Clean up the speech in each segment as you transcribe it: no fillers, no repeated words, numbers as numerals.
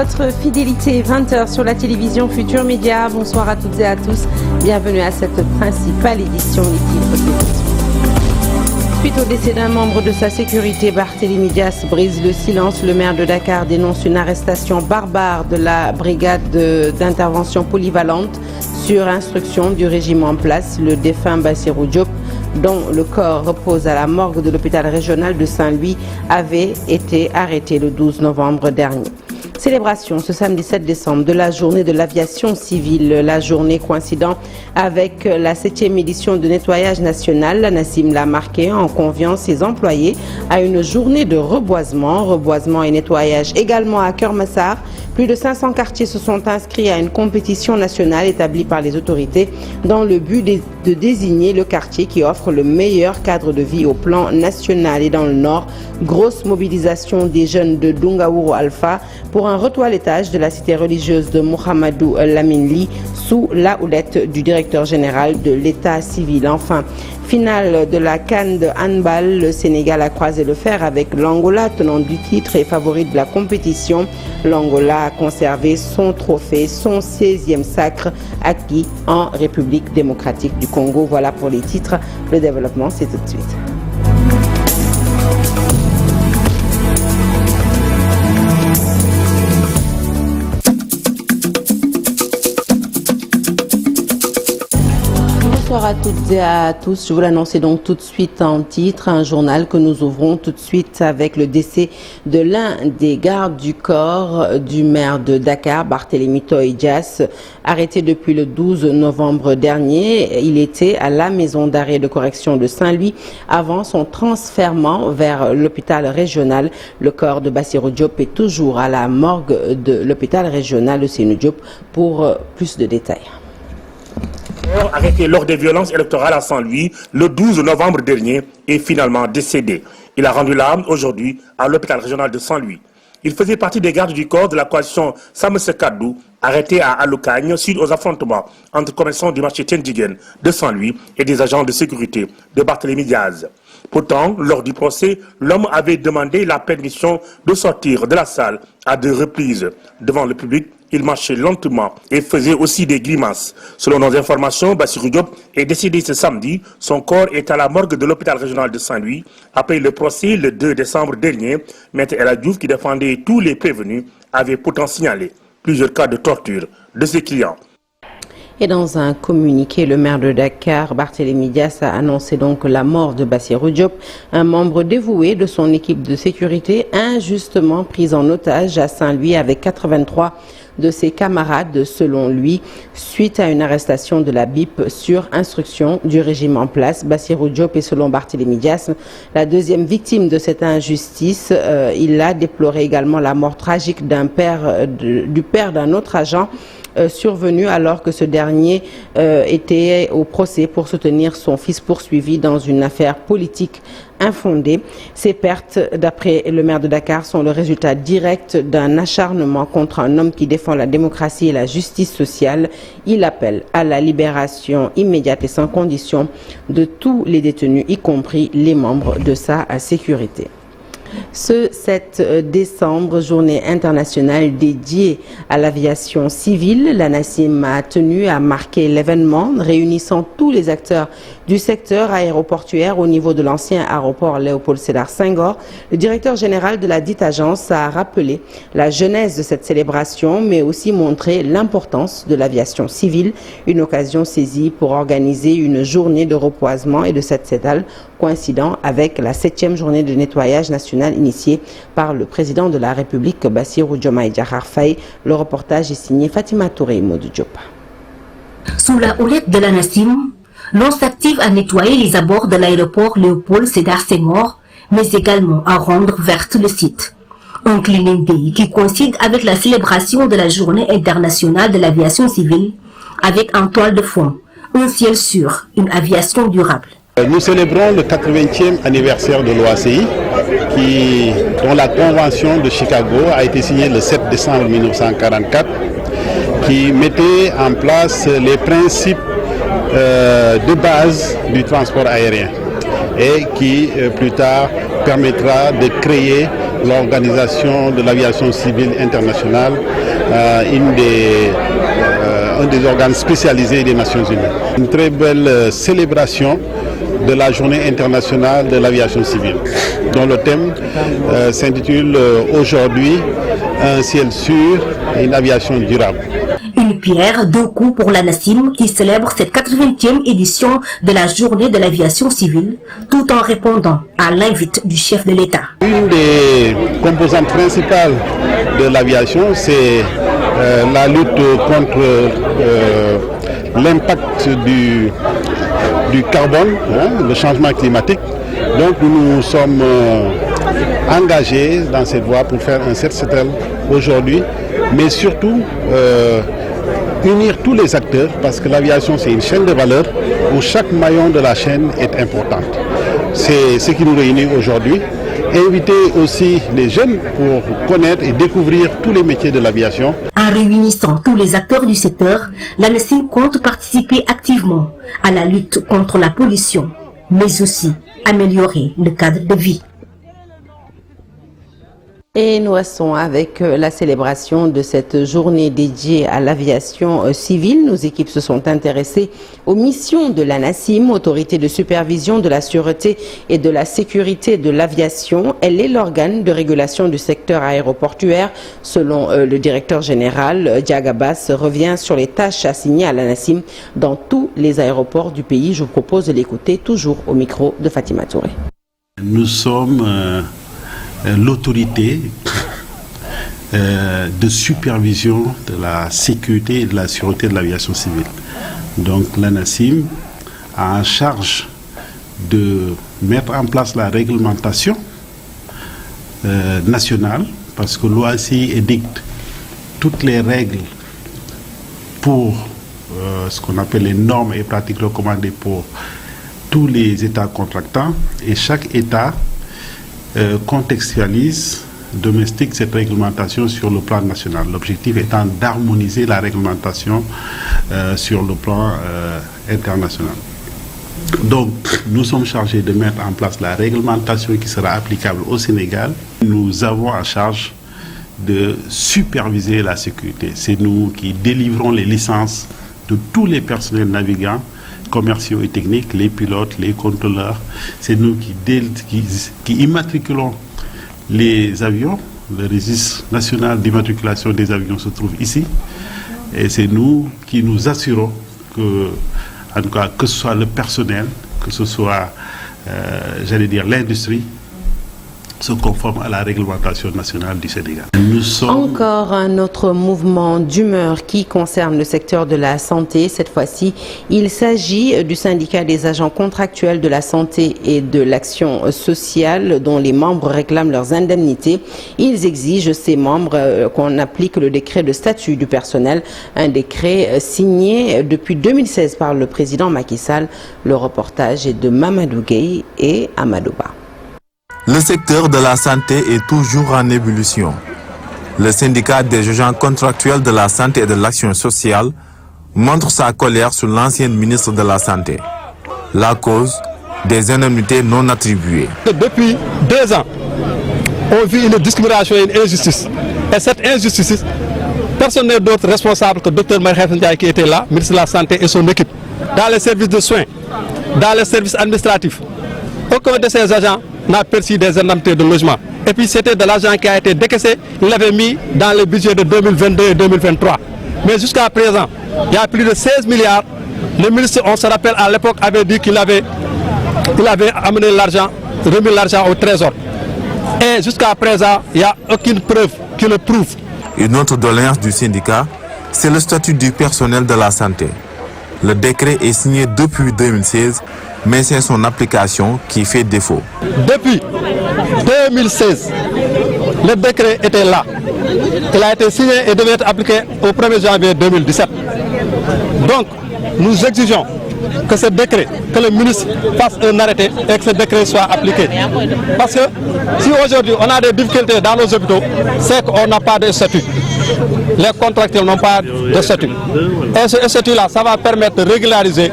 votre fidélité. 20h sur la télévision Futur Média. Bonsoir à toutes et à tous. Bienvenue à cette principale édition des titres. Suite au décès d'un membre de sa sécurité, Barthélémy Dias brise le silence. Le maire de Dakar dénonce une arrestation barbare de la brigade d'intervention polyvalente sur instruction du régime en place. Le défunt Bassirou Diop, dont le corps repose à la morgue de l'hôpital régional de Saint-Louis, avait été arrêté le 12 novembre dernier. Célébration ce samedi 7 décembre de la journée de l'aviation civile, la journée coïncidant avec la 7e édition de nettoyage national. La NACIM l'a marqué en conviant ses employés à une journée de reboisement et nettoyage également à Keur-Massar. Plus de 500 quartiers se sont inscrits à une compétition nationale établie par les autorités dans le but de désigner le quartier qui offre le meilleur cadre de vie au plan national. Et dans le Nord, grosse mobilisation des jeunes de Dungaouro Alpha pour un retoilettage de la cité religieuse de Mohamedou Lamine Ly sous la houlette du directeur général de l'État civil. Enfin, finale de la CAN de handball, le Sénégal a croisé le fer avec l'Angola, tenant du titre et favori de la compétition. L'Angola a conservé son trophée, son 16e sacre acquis en République démocratique du Congo. Voilà pour les titres. Le développement, c'est tout de suite. Bonsoir à toutes et à tous. Je vous l'annonce donc tout de suite en titre, un journal que nous ouvrons tout de suite avec le décès de l'un des gardes du corps du maire de Dakar, Barthélémy Dias, arrêté depuis le 12 novembre dernier. Il était à la maison d'arrêt de correction de Saint-Louis avant son transfèrement vers l'hôpital régional. Le corps de Bassirou Diop est toujours à la morgue de l'hôpital régional de Ousseynou Diop pour plus de détails. Arrêté lors des violences électorales à Saint-Louis le 12 novembre dernier est finalement décédé. Il a rendu l'âme aujourd'hui à l'hôpital régional de Saint-Louis. Il faisait partie des gardes du corps de la coalition Samse-Kadou, arrêté à Alocagne suite aux affrontements entre commerçants du marché Tiendigen de Saint-Louis et des agents de sécurité de Barthélémy Dias. Pourtant, lors du procès, l'homme avait demandé la permission de sortir de la salle à 2 reprises. Devant le public, il marchait lentement et faisait aussi des grimaces. Selon nos informations, Bassirou Diop est décédé ce samedi. Son corps est à la morgue de l'hôpital régional de Saint-Louis. Après le procès, le 2 décembre dernier, Maître El Hadjouf, qui défendait tous les prévenus, avait pourtant signalé plusieurs cas de torture de ses clients. Et dans un communiqué, le maire de Dakar, Barthélémy Dias, a annoncé donc la mort de Bassirou Diop, un membre dévoué de son équipe de sécurité, injustement pris en otage à Saint-Louis avec 83 de ses camarades, selon lui, suite à une arrestation de la BIP sur instruction du régime en place. Bassirou Diop est, selon Barthélémy Dias, la deuxième victime de cette injustice. Il a déploré également la mort tragique du père d'un autre agent survenu alors que ce dernier était au procès pour soutenir son fils poursuivi dans une affaire politique infondée. Ces pertes, d'après le maire de Dakar, sont le résultat direct d'un acharnement contre un homme qui défend la démocratie et la justice sociale. Il appelle à la libération immédiate et sans condition de tous les détenus, y compris les membres de sa sécurité. Ce 7 décembre, journée internationale dédiée à l'aviation civile, la NACIM a tenu à marquer l'événement, réunissant tous les acteurs du secteur aéroportuaire au niveau de l'ancien aéroport Léopold Sédar Senghor. Le directeur général de la dite agence a rappelé la genèse de cette célébration, mais aussi montré l'importance de l'aviation civile, une occasion saisie pour organiser une journée de repoisement et de set-setal coïncidant avec la 7e journée de nettoyage national initiée par le président de la République, Bassirou Diomaye Diakhar Faye. Le reportage est signé Fatima Touré et Modou Diop. Sous la houlette de la NACIM, l'on s'active à nettoyer les abords de l'aéroport Léopold Sédar Senghor, mais également à rendre verte le site. Un cleaning day qui coïncide avec la célébration de la journée internationale de l'aviation civile, avec en toile de fond un ciel sûr, une aviation durable. Nous célébrons le 80e anniversaire de l'OACI, dont la convention de Chicago a été signée le 7 décembre 1944, qui mettait en place les principes de base du transport aérien et qui plus tard permettra de créer l'Organisation de l'aviation civile internationale, un des organes spécialisés des Nations Unies. Une très belle célébration de la Journée internationale de l'aviation civile, dont le thème s'intitule aujourd'hui un ciel sûr et une aviation durable. Une pierre, deux coups pour l'ANACIM qui célèbre cette 80e édition de la Journée de l'aviation civile, tout en répondant à l'invite du chef de l'État. Une des composantes principales de l'aviation, c'est la lutte contre l'impact du carbone, le changement climatique. Donc nous sommes engagés dans cette voie pour faire un set-setel aujourd'hui, mais surtout unir tous les acteurs, parce que l'aviation c'est une chaîne de valeur où chaque maillon de la chaîne est importante. C'est ce qui nous réunit aujourd'hui. Inviter aussi les jeunes pour connaître et découvrir tous les métiers de l'aviation. En réunissant tous les acteurs du secteur, l'ANACIM compte participer activement à la lutte contre la pollution, mais aussi améliorer le cadre de vie. Et nous restons avec la célébration de cette journée dédiée à l'aviation civile. Nos équipes se sont intéressées aux missions de l'ANACIM, autorité de supervision de la sûreté et de la sécurité de l'aviation. Elle est l'organe de régulation du secteur aéroportuaire. Selon le directeur général, Diagabas revient sur les tâches assignées à l'ANACIM dans tous les aéroports du pays. Je vous propose de l'écouter toujours au micro de Fatima Touré. Nous sommes l'autorité de supervision de la sécurité et de la sûreté de l'aviation civile. Donc l'ANACIM a en charge de mettre en place la réglementation nationale, parce que l'OACI édicte toutes les règles pour ce qu'on appelle les normes et pratiques recommandées pour tous les États contractants, et chaque État contextualise, domestique cette réglementation sur le plan national. L'objectif étant d'harmoniser la réglementation sur le plan international. Donc, nous sommes chargés de mettre en place la réglementation qui sera applicable au Sénégal. Nous avons en charge de superviser la sécurité. C'est nous qui délivrons les licences de tous les personnels navigants, commerciaux et techniques, les pilotes, les contrôleurs. C'est nous qui immatriculons les avions. Le registre national d'immatriculation des avions se trouve ici. Et c'est nous qui nous assurons que, en tout cas, que ce soit le personnel, que ce soit, l'industrie, se conforme à la réglementation nationale du Sénégal. Encore un autre mouvement d'humeur qui concerne le secteur de la santé. Cette fois-ci, il s'agit du syndicat des agents contractuels de la santé et de l'action sociale dont les membres réclament leurs indemnités. Ils exigent, ces membres, qu'on applique le décret de statut du personnel, un décret signé depuis 2016 par le président Macky Sall. Le reportage est de Mamadou Gueye et Amadouba. Le secteur de la santé est toujours en ébullition. Le syndicat des agents contractuels de la santé et de l'action sociale montre sa colère sur l'ancienne ministre de la Santé. La cause, des indemnités non attribuées. Depuis 2 ans, on vit une discrimination et une injustice. Et cette injustice, personne n'est d'autre responsable que le Dr Marie Ndiaye qui était là, ministre de la Santé et son équipe. Dans les services de soins, dans les services administratifs, aucun de ces agents n'a perçu des indemnités de logement. Et puis c'était de l'argent qui a été décaissé, il l'avait mis dans le budget de 2022 et 2023. Mais jusqu'à présent, il y a plus de 16 milliards. Le ministre, on se rappelle, à l'époque avait dit qu'il avait amené l'argent, remis l'argent au trésor. Et jusqu'à présent, il n'y a aucune preuve qui le prouve. Une autre doléance du syndicat, c'est le statut du personnel de la santé. Le décret est signé depuis 2016, mais c'est son application qui fait défaut. Depuis 2016, le décret était là. Il a été signé et devait être appliqué au 1er janvier 2017. Donc, nous exigeons que ce décret, que le ministre fasse un arrêté et que ce décret soit appliqué. Parce que si aujourd'hui on a des difficultés dans nos hôpitaux, c'est qu'on n'a pas de statut. Les contractuels n'ont pas de statut. Et ce statut-là, ça va permettre de régulariser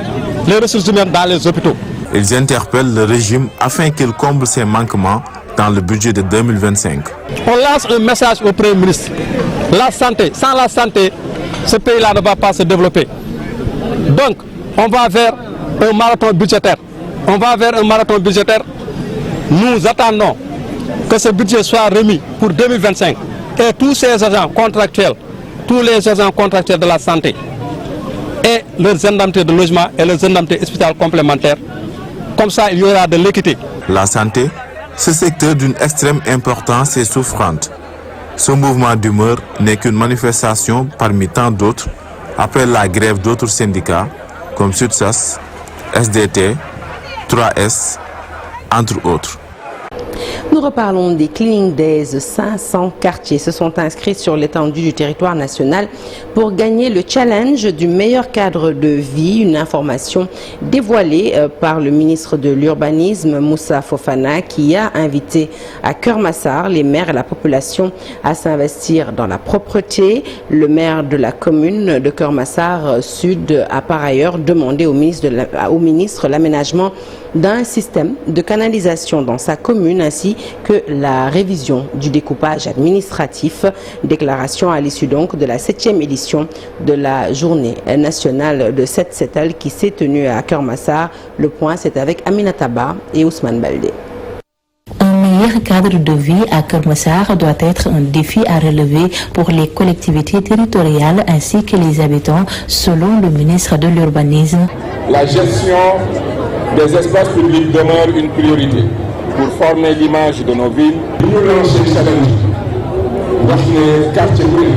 les ressources humaines dans les hôpitaux. Ils interpellent le régime afin qu'il comble ses manquements dans le budget de 2025. On lance un message au Premier ministre. La santé, sans la santé, ce pays-là ne va pas se développer. Donc, on va vers un marathon budgétaire. Nous attendons que ce budget soit remis pour 2025 et tous ces agents contractuels, tous les agents contractuels de la santé et leurs indemnités de logement et leurs indemnités hospitalières complémentaires. Comme ça, il y aura de l'équité. La santé, ce secteur d'une extrême importance et souffrante. Ce mouvement d'humeur n'est qu'une manifestation parmi tant d'autres après la grève d'autres syndicats comme SUTSAS, SDT, 3S, entre autres. Nous reparlons des Cleaning Days. 500 quartiers se sont inscrits sur l'étendue du territoire national pour gagner le challenge du meilleur cadre de vie. Une information dévoilée par le ministre de l'Urbanisme, Moussa Fofana, qui a invité à Keur Massar les maires et la population à s'investir dans la propreté. Le maire de la commune de Keur Massar Sud a par ailleurs demandé au ministre l'aménagement d'un système de canalisation dans sa commune ainsi que la révision du découpage administratif. Déclaration à l'issue donc de la 7e édition de la journée nationale de Set Setal qui s'est tenue à Keur Massar. Le point, c'est avec Aminata Ba et Ousmane Baldé. Un meilleur cadre de vie à Keur Massar doit être un défi à relever pour les collectivités territoriales ainsi que les habitants, selon le ministre de l'Urbanisme. La gestion des espaces publics demeure une priorité pour former l'image de nos villes. Nous lançons le challenge wax ne quartier bu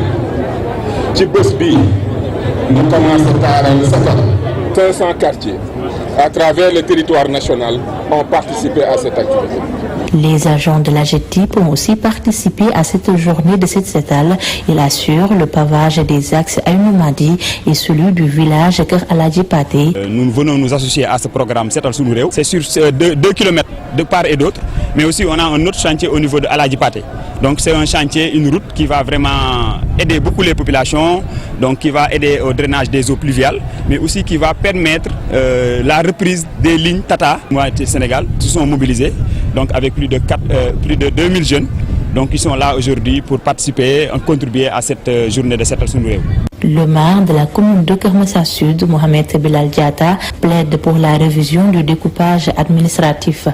ci bés bi ñu commencé taaral sa 500 quartiers à travers le territoire national ont participé à cette activité. Les agents de la GETIP ont aussi participé à cette journée de Set Setal. Ils assurent le pavage des axes Aïnoumadi et celui du village Keur Aladji Paté. Nous venons nous associer à ce programme Setal Sunu Rew. C'est sur 2 kilomètres de part et d'autre, mais aussi on a un autre chantier au niveau de Aladji Paté. Donc c'est un chantier, une route qui va vraiment aider beaucoup les populations, donc qui va aider au drainage des eaux pluviales, mais aussi qui va permettre la reprise des lignes Tata. Moitié Sénégal se sont mobilisés, donc avec plus de 2000 jeunes. Donc ils sont là aujourd'hui pour participer, contribuer à cette journée de Setal Sunu Rew. Le maire de la commune de Keur Massar Sud, Mohamed Bilal Diatta, plaide pour la révision du découpage administratif.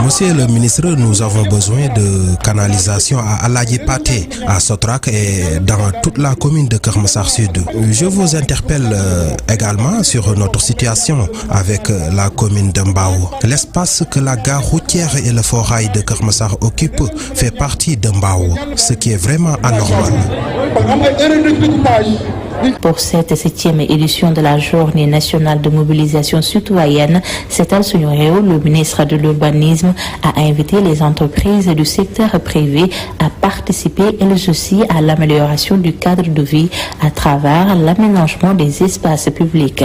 Monsieur le ministre, nous avons besoin de canalisation à Aladji Paté, à Sotrak et dans toute la commune de Keur Massar Sud. Je vous interpelle également sur notre situation avec la commune de Mbao. L'espace que la gare routière et le forail de Keur Massar occupent fait partie de Mbao, ce qui est vraiment anormal. Pour cette 7e édition de la journée nationale de mobilisation citoyenne, Setal Sunu Rew, le ministre de l'Urbanisme a invité les entreprises du secteur privé à participer elles aussi à l'amélioration du cadre de vie à travers l'aménagement des espaces publics.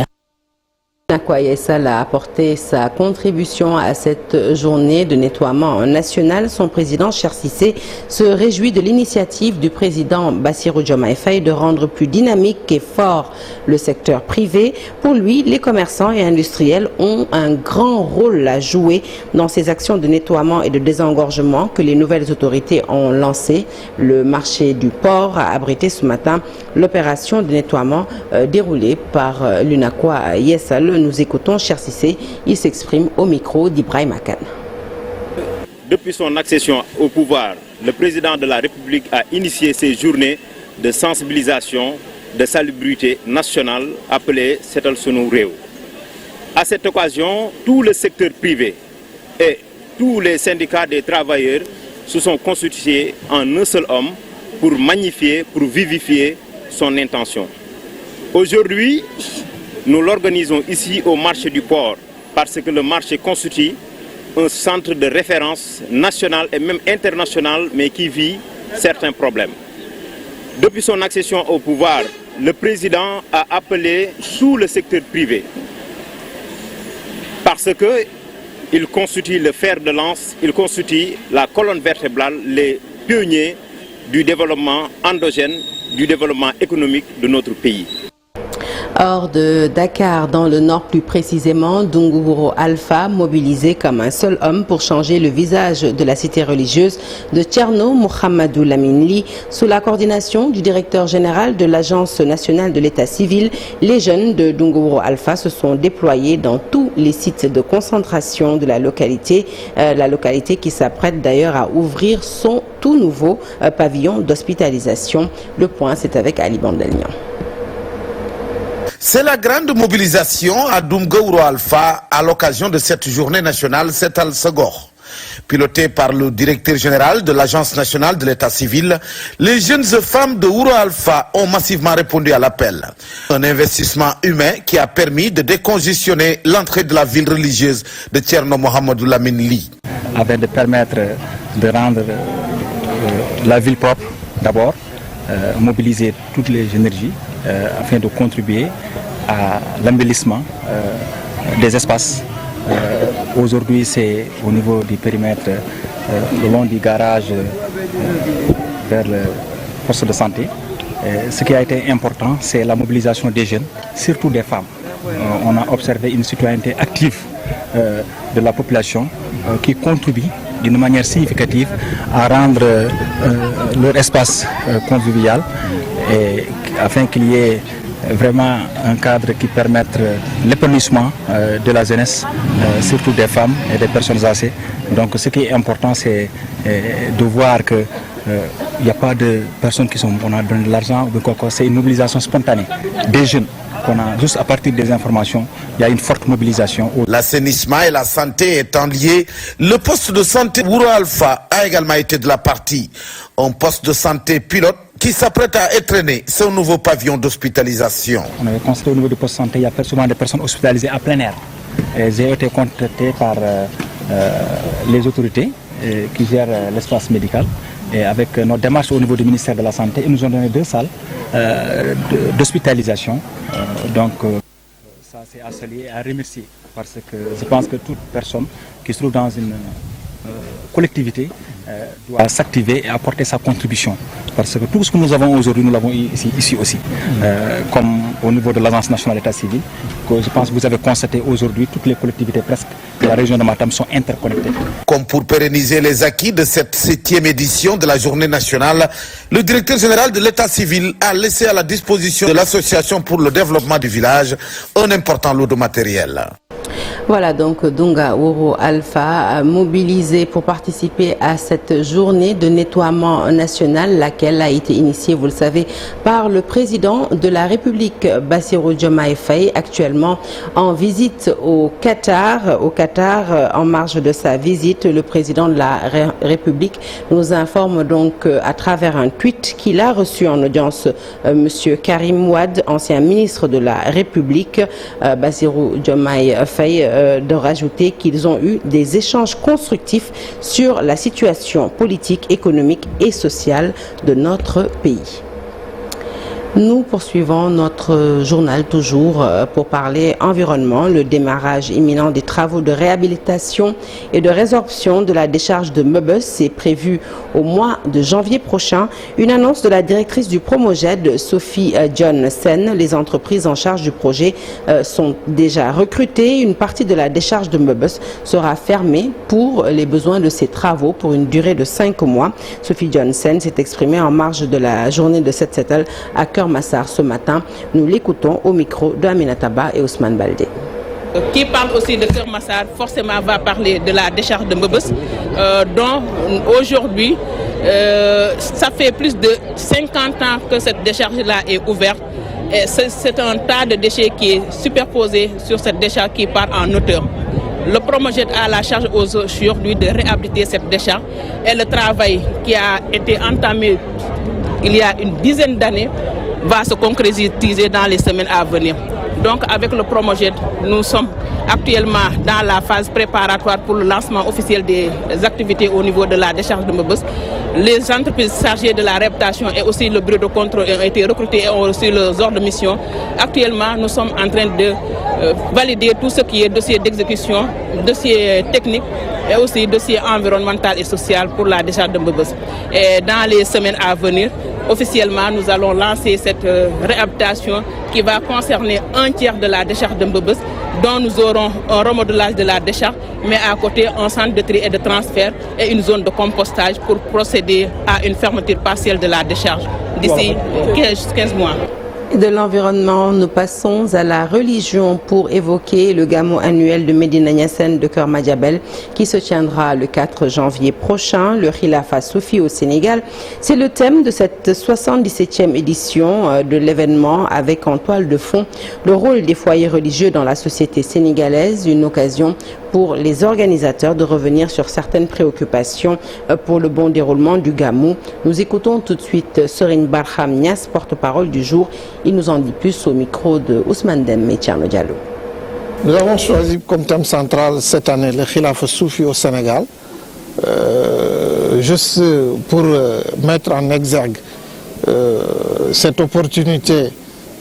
Nakwa Sall a apporté sa contribution à cette journée de nettoiement national. Son président, Cheikh Cissé, se réjouit de l'initiative du président Bassirou Diomaye Faye de rendre plus dynamique et fort le secteur privé. Pour lui, les commerçants et industriels ont un grand rôle à jouer dans ces actions de nettoiement et de désengorgement que les nouvelles autorités ont lancées. Le marché du port a abrité ce matin l'opération de nettoiement déroulée par l'UNACOIS Sall. Nous écoutons Cheikh Cissé, il s'exprime au micro d'Ibrahim Akan. Depuis son accession au pouvoir, le président de la République a initié ces journées de sensibilisation de salubrité nationale appelées Setal Sunu Rew. À cette occasion, tout le secteur privé et tous les syndicats des travailleurs se sont constitués en un seul homme pour magnifier, pour vivifier son intention. Aujourd'hui, nous l'organisons ici au marché du port parce que le marché constitue un centre de référence national et même international, mais qui vit certains problèmes. Depuis son accession au pouvoir, le président a appelé tout le secteur privé parce qu'il constitue le fer de lance, il constitue la colonne vertébrale, les pionniers du développement endogène, du développement économique de notre pays. Hors de Dakar, dans le nord plus précisément, Dunguro Alpha, mobilisé comme un seul homme pour changer le visage de la cité religieuse de Thierno Mohamedou Lamine Ly. Sous la coordination du directeur général de l'Agence nationale de l'état civil, les jeunes de Dunguro Alpha se sont déployés dans tous les sites de concentration de la localité qui s'apprête d'ailleurs à ouvrir son tout nouveau pavillon d'hospitalisation. Le point, c'est avec Ali Bandelian. C'est la grande mobilisation à Dunguro Alpha à l'occasion de cette journée nationale Setal Segor. Piloté par le directeur général de l'Agence nationale de l'état civil, les jeunes femmes de Ouro Alpha ont massivement répondu à l'appel. Un investissement humain qui a permis de décongestionner l'entrée de la ville religieuse de Thierno Mohamedou Lamine Ly. Afin de permettre de rendre la ville propre d'abord, mobiliser toutes les énergies afin de contribuer à l'embellissement des espaces. Aujourd'hui, c'est au niveau du périmètre, le long du garage vers le poste de santé. Ce qui a été important, c'est la mobilisation des jeunes, surtout des femmes. On a observé une citoyenneté active de la population qui contribue d'une manière significative à rendre leur espace convivial et afin qu'il y ait vraiment un cadre qui permette l'épanouissement de la jeunesse, surtout des femmes et des personnes âgées. Donc ce qui est important, c'est de voir qu'il n'y a pas de personnes qui sont, on a donné de l'argent, c'est une mobilisation spontanée des jeunes. Juste à partir des informations, il y a une forte mobilisation. L'assainissement et la santé étant liés, le poste de santé Ouro Alpha a également été de la partie. Un poste de santé pilote qui s'apprête à étreiner son nouveau pavillon d'hospitalisation. On avait constaté au niveau du poste de santé, il y a souvent des personnes hospitalisées à plein air. J'ai été contacté par les autorités qui gèrent l'espace médical. Et avec nos démarches au niveau du ministère de la Santé, ils nous ont donné 2 salles d'hospitalisation. Donc ça c'est à saluer et à remercier parce que je pense que toute personne qui se trouve dans une collectivité doit s'activer et apporter sa contribution. Parce que tout ce que nous avons aujourd'hui, nous l'avons ici aussi. Comme au niveau de l'Agence nationale d'état civil, que je pense que vous avez constaté aujourd'hui, toutes les collectivités presque de la région de Matam sont interconnectées. Comme pour pérenniser les acquis de cette 7e édition de la journée nationale, le directeur général de l'état civil a laissé à la disposition de l'association pour le développement du village un important lot de matériel. Voilà donc Dunguro Alpha mobilisé pour participer à cette journée de nettoiement national, laquelle a été initiée, vous le savez, par le président de la République, Bassirou Diomaye Faye, actuellement en visite au Qatar. En marge de sa visite, le président de la République nous informe donc à travers un tweet qu'il a reçu en audience Monsieur Karim Wade, ancien ministre de la République. Bassirou Diomaye Faye de rajouter qu'ils ont eu des échanges constructifs sur la situation politique, économique et sociale de notre pays. Nous poursuivons notre journal toujours pour parler environnement. Le démarrage imminent des travaux de réhabilitation et de résorption de la décharge de Meubus est prévu au mois de janvier prochain. Une annonce de la directrice du Promoged, Sophie Johnson. Les entreprises en charge du projet sont déjà recrutées. Une partie de la décharge de Meubus sera fermée pour les besoins de ces travaux pour une durée de 5 mois. Sophie Johnson s'est exprimée en marge de la journée de Set-Setal à Kermassar ce matin. Nous l'écoutons au micro de Aminata Ba et Ousmane Baldé. Qui parle aussi de Kermassar forcément va parler de la décharge de Meubus, dont aujourd'hui, ça fait plus de 50 ans que cette décharge-là est ouverte. C'est un tas de déchets qui est superposé sur cette décharge qui part en hauteur. Le Promoged a la charge aujourd'hui de réhabiliter cette décharge et le travail qui a été entamé il y a une dizaine d'années va se concrétiser dans les semaines à venir. Donc avec le Promoged, nous sommes actuellement dans la phase préparatoire pour le lancement officiel des activités au niveau de la décharge de Meubus. Les entreprises chargées de la réhabilitation et aussi le bureau de contrôle ont été recrutés et ont reçu leurs ordres de mission. Actuellement, nous sommes en train de valider tout ce qui est dossier d'exécution, dossier technique et aussi dossier environnemental et social pour la décharge de Mbebes. Et dans les semaines à venir, officiellement, nous allons lancer cette réhabilitation qui va concerner un tiers de la décharge de Mbebes, dont nous aurons un remodelage de la décharge, mais à côté un centre de tri et de transfert et une zone de compostage pour procéder à une fermeture partielle de la décharge d'ici 15 mois. De l'environnement, nous passons à la religion pour évoquer le Gamou annuel de Médina Niassène de Keur Madiabel qui se tiendra le 4 janvier prochain, le Khilafa Soufi au Sénégal. C'est le thème de cette 77e édition de l'événement avec en toile de fond le rôle des foyers religieux dans la société sénégalaise, une occasion pour les organisateurs de revenir sur certaines préoccupations pour le bon déroulement du Gamou. Nous écoutons tout de suite Serigne Barham Niass, porte-parole du jour. Il nous en dit plus au micro de Ousmane Deme et Tcherno Diallo. Nous avons choisi comme thème central cette année le Khilafa Soufi au Sénégal, juste pour mettre en exergue cette opportunité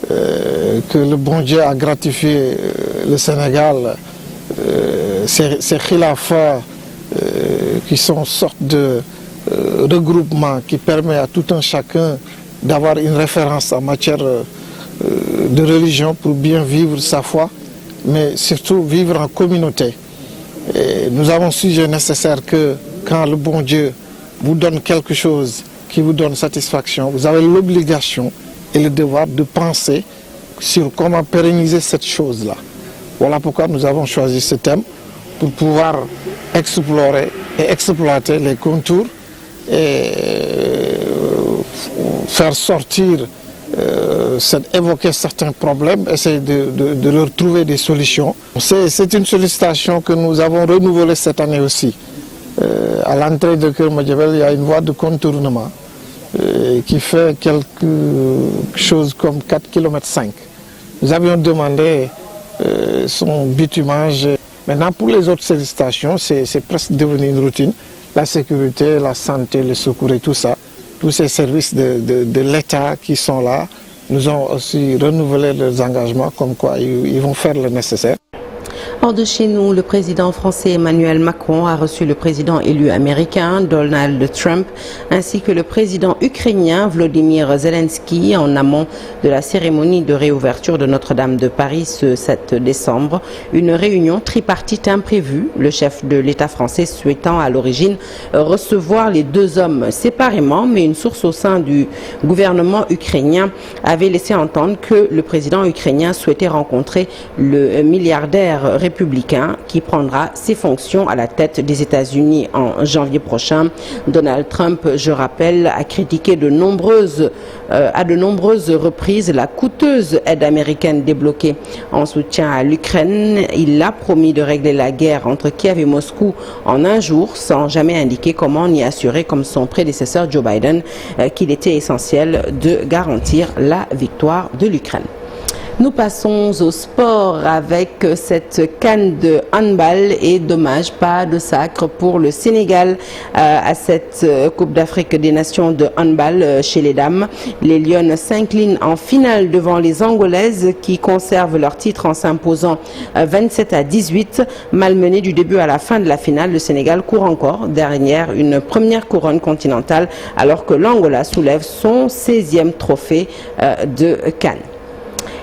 que le bon Dieu a gratifié le Sénégal, ces khilafas qui sont une sorte de regroupement qui permet à tout un chacun d'avoir une référence en matière de religion pour bien vivre sa foi, mais surtout vivre en communauté. Et nous avons jugé nécessaire que quand le bon Dieu vous donne quelque chose qui vous donne satisfaction, vous avez l'obligation et le devoir de penser sur comment pérenniser cette chose-là. Voilà pourquoi nous avons choisi ce thème, pour pouvoir explorer et exploiter les contours et faire sortir, évoquer certains problèmes, essayer de leur trouver des solutions. C'est une sollicitation que nous avons renouvelée cette année aussi. À l'entrée de Keur Madiabel, il y a une voie de contournement qui fait quelque chose comme 4,5 km. Nous avions demandé son bitumage. Maintenant, pour les autres sollicitations, c'est presque devenu une routine. La sécurité, la santé, le secours et tout ça, tous ces services de l'État qui sont là, nous ont aussi renouvelé leurs engagements, comme quoi ils vont faire le nécessaire. Hors de chez nous, le président français Emmanuel Macron a reçu le président élu américain Donald Trump ainsi que le président ukrainien Volodymyr Zelensky en amont de la cérémonie de réouverture de Notre-Dame de Paris ce 7 décembre. Une réunion tripartite imprévue, le chef de l'État français souhaitant à l'origine recevoir les deux hommes séparément, mais une source au sein du gouvernement ukrainien avait laissé entendre que le président ukrainien souhaitait rencontrer le milliardaire républicain qui prendra ses fonctions à la tête des États-Unis en janvier prochain. Donald Trump, je rappelle, a critiqué à de nombreuses reprises la coûteuse aide américaine débloquée en soutien à l'Ukraine. Il a promis de régler la guerre entre Kiev et Moscou en un jour, sans jamais indiquer comment ni assurer, comme son prédécesseur Joe Biden, qu'il était essentiel de garantir la victoire de l'Ukraine. Nous passons au sport avec cette CAN de handball et dommage, pas de sacre pour le Sénégal à cette Coupe d'Afrique des Nations de handball chez les dames. Les Lionnes s'inclinent en finale devant les Angolaises qui conservent leur titre en s'imposant 27-18. Malmené du début à la fin de la finale, le Sénégal court encore derrière une première couronne continentale alors que l'Angola soulève son 16e trophée de CAN.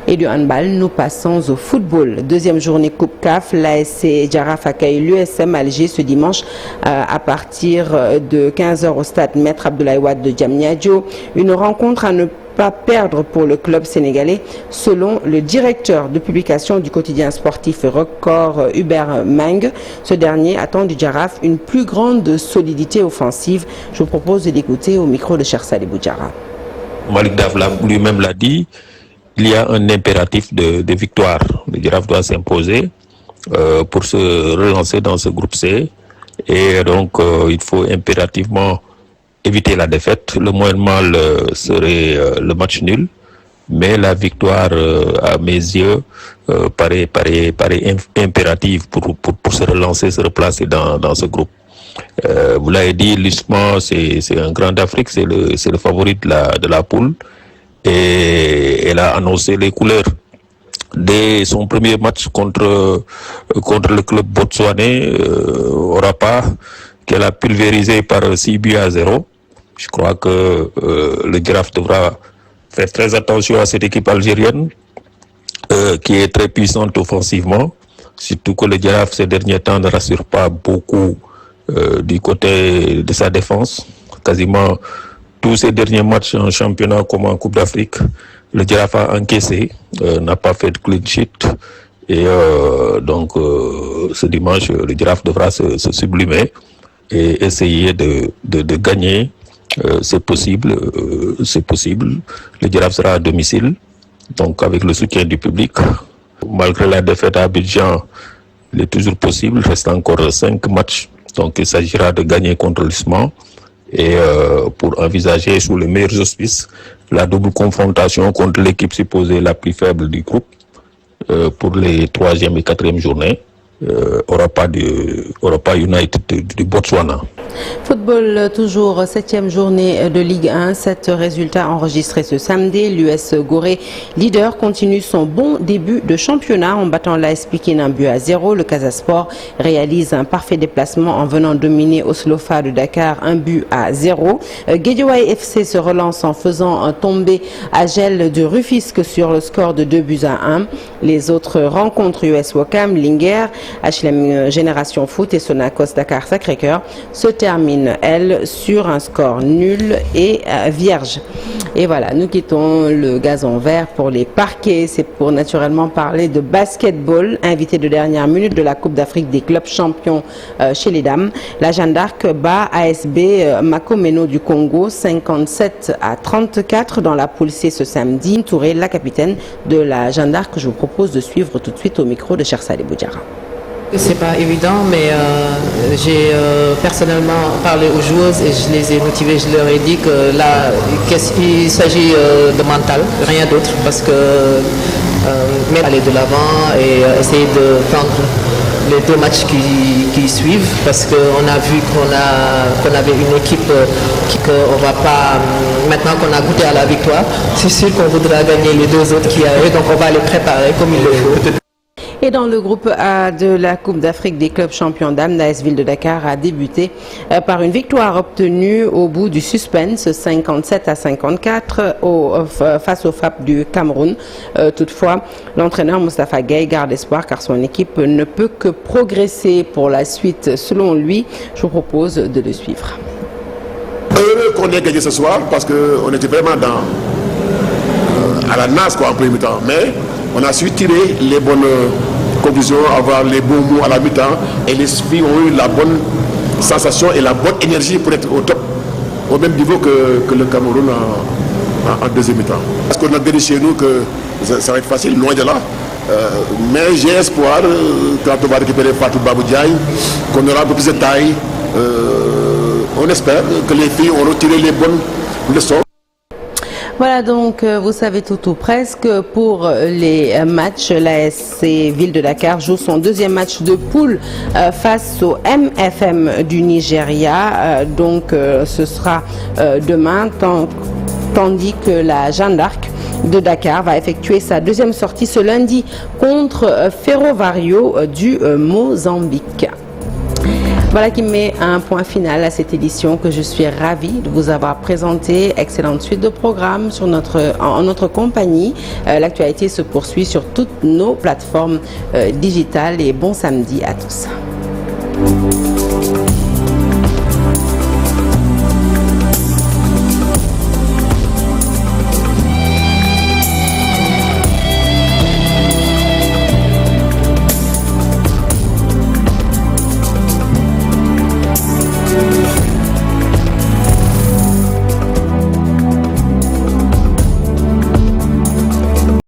Et du handball, nous passons au football. Deuxième journée Coupe CAF, l'ASC Jaraaf accueille l'USM Alger ce dimanche à partir de 15h au stade Maître Abdoulaye Wade de Diamniadio. Une rencontre à ne pas perdre pour le club sénégalais, selon le directeur de publication du quotidien sportif Record, Hubert Meng. Ce dernier attend du Jaraaf une plus grande solidité offensive. Je vous propose d'écouter au micro de Cheikh Sadibou Diarra. Malik Dav lui-même l'a dit. Il y a un impératif de victoire. Le Jaraaf doit s'imposer pour se relancer dans ce groupe C. Et donc, il faut impérativement éviter la défaite. Le moins mal serait le match nul. Mais la victoire, à mes yeux, paraît impérative pour se relancer, se replacer dans ce groupe. Vous l'avez dit, l'USMA, c'est un grand d'Afrique, c'est le favori de la poule. Et elle a annoncé les couleurs dès son premier match contre le club botswanais, Orapa, qu'elle a pulvérisé par 6-0. Je crois que le Giraffe devra faire très attention à cette équipe algérienne qui est très puissante offensivement, surtout que le Giraffe ces derniers temps ne rassure pas beaucoup du côté de sa défense. Quasiment tous ces derniers matchs en championnat comme en Coupe d'Afrique, le Giraffe a encaissé, n'a pas fait de clean sheet. Et donc ce dimanche, le Giraffe devra se sublimer et essayer de gagner. C'est possible. Le Giraffe sera à domicile, donc avec le soutien du public. Malgré la défaite à Abidjan, il est toujours possible. Il reste encore 5 matchs. Donc il s'agira de gagner contre l'Isman et pour envisager sous les meilleurs auspices la double confrontation contre l'équipe supposée la plus faible du groupe pour les 3e et 4e journées. Orapa United du Botswana. Football, toujours 7e journée de Ligue 1. 7 résultats enregistrés ce samedi. L'US Gorée, leader, continue son bon début de championnat en battant l'AS Pikine 1-0. Le Casa Sport réalise un parfait déplacement en venant dominer Oslofa de Dakar 1-0. Guédiawaye FC se relance en faisant tomber Agel de Rufisque sur le score de 2-1. Les autres rencontres US Ouakam, Linguère, HLM Génération Foot et Sonacos Dakar Sacré-Cœur se termine, elle, sur un score nul et vierge. Et voilà, nous quittons le gazon vert pour les parquets. C'est pour naturellement parler de basketball, invité de dernière minute de la Coupe d'Afrique des clubs champions chez les dames. La Jeanne d'Arc bat ASB Makomeno du Congo 57-34 dans la poule C ce samedi. Touré, la capitaine de la Jeanne d'Arc, que je vous propose de suivre tout de suite au micro de Cher Saleh Boudiara. C'est pas évident, mais j'ai personnellement parlé aux joueuses et je les ai motivées. Je leur ai dit que là, il s'agit de mental, rien d'autre, parce que aller de l'avant et essayer de prendre les 2 matchs qui suivent, parce qu'on a vu qu'on avait une équipe qu'on va pas, maintenant qu'on a goûté à la victoire, c'est sûr qu'on voudra gagner les 2 autres qui arrivent, donc on va les préparer comme il le faut. Et dans le groupe A de la Coupe d'Afrique des clubs champions dames, l'AS Ville de Dakar a débuté par une victoire obtenue au bout du suspense, 57-54 face au FAP du Cameroun. Toutefois, l'entraîneur Moustapha Gueye garde espoir car son équipe ne peut que progresser pour la suite. Selon lui, je vous propose de le suivre. Heureux qu'on ait gagné ce soir parce qu'on était vraiment à la nasse en premier temps. Mais on a su tirer les bonnes conclusions, avoir les bons mots à la mi-temps et les filles ont eu la bonne sensation et la bonne énergie pour être au top, au même niveau que le Cameroun en deuxième mi-temps. Parce qu'on a dit chez nous que ça va être facile, loin de là. Mais j'ai espoir, quand on va récupérer Fatou Babou Diaye, qu'on aura un peu plus de taille. On espère que les filles auront tiré les bonnes leçons. Voilà donc, vous savez tout ou presque pour les matchs. L'ASC Ville de Dakar joue son 2e match de poule face au MFM du Nigeria. Donc ce sera demain, tandis que la Jeanne d'Arc de Dakar va effectuer sa 2e sortie ce lundi contre Ferrovario du Mozambique. Voilà qui met un point final à cette édition que je suis ravie de vous avoir présentée. Excellente suite de programme en notre compagnie. L'actualité se poursuit sur toutes nos plateformes digitales et bon samedi à tous.